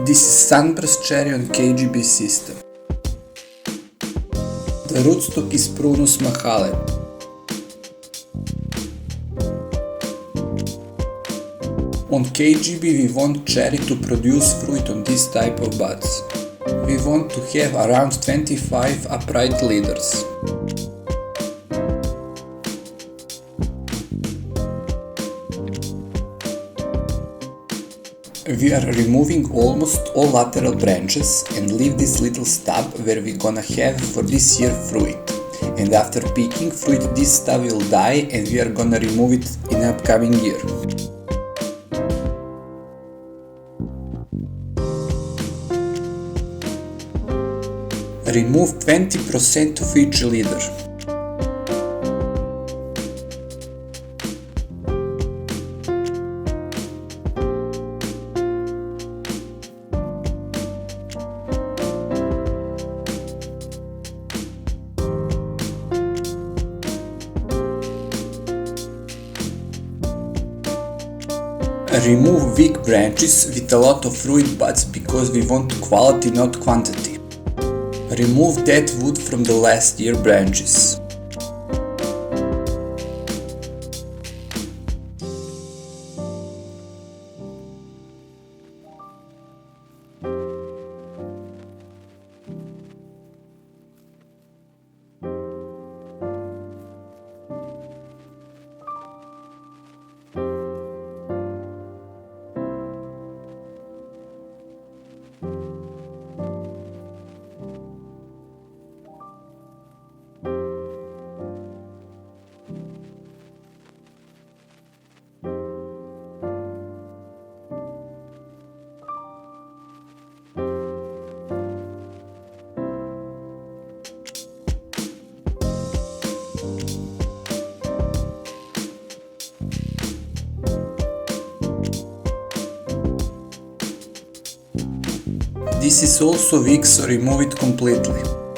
This is Sunburst cherry on KGB system. The rootstock is Prunus mahale. On KGB we want cherry to produce fruit on this type of buds. We want to have around 25 upright leaders. We are removing almost all lateral branches and leave this little stub where we gonna have for this year fruit. And after picking fruit, this stub will die and we are gonna remove it in upcoming year. Remove 20% of each leader. Remove weak branches with a lot of fruit buds because we want quality, not quantity. Remove dead wood from the last year branches. This is also weak, so remove it completely.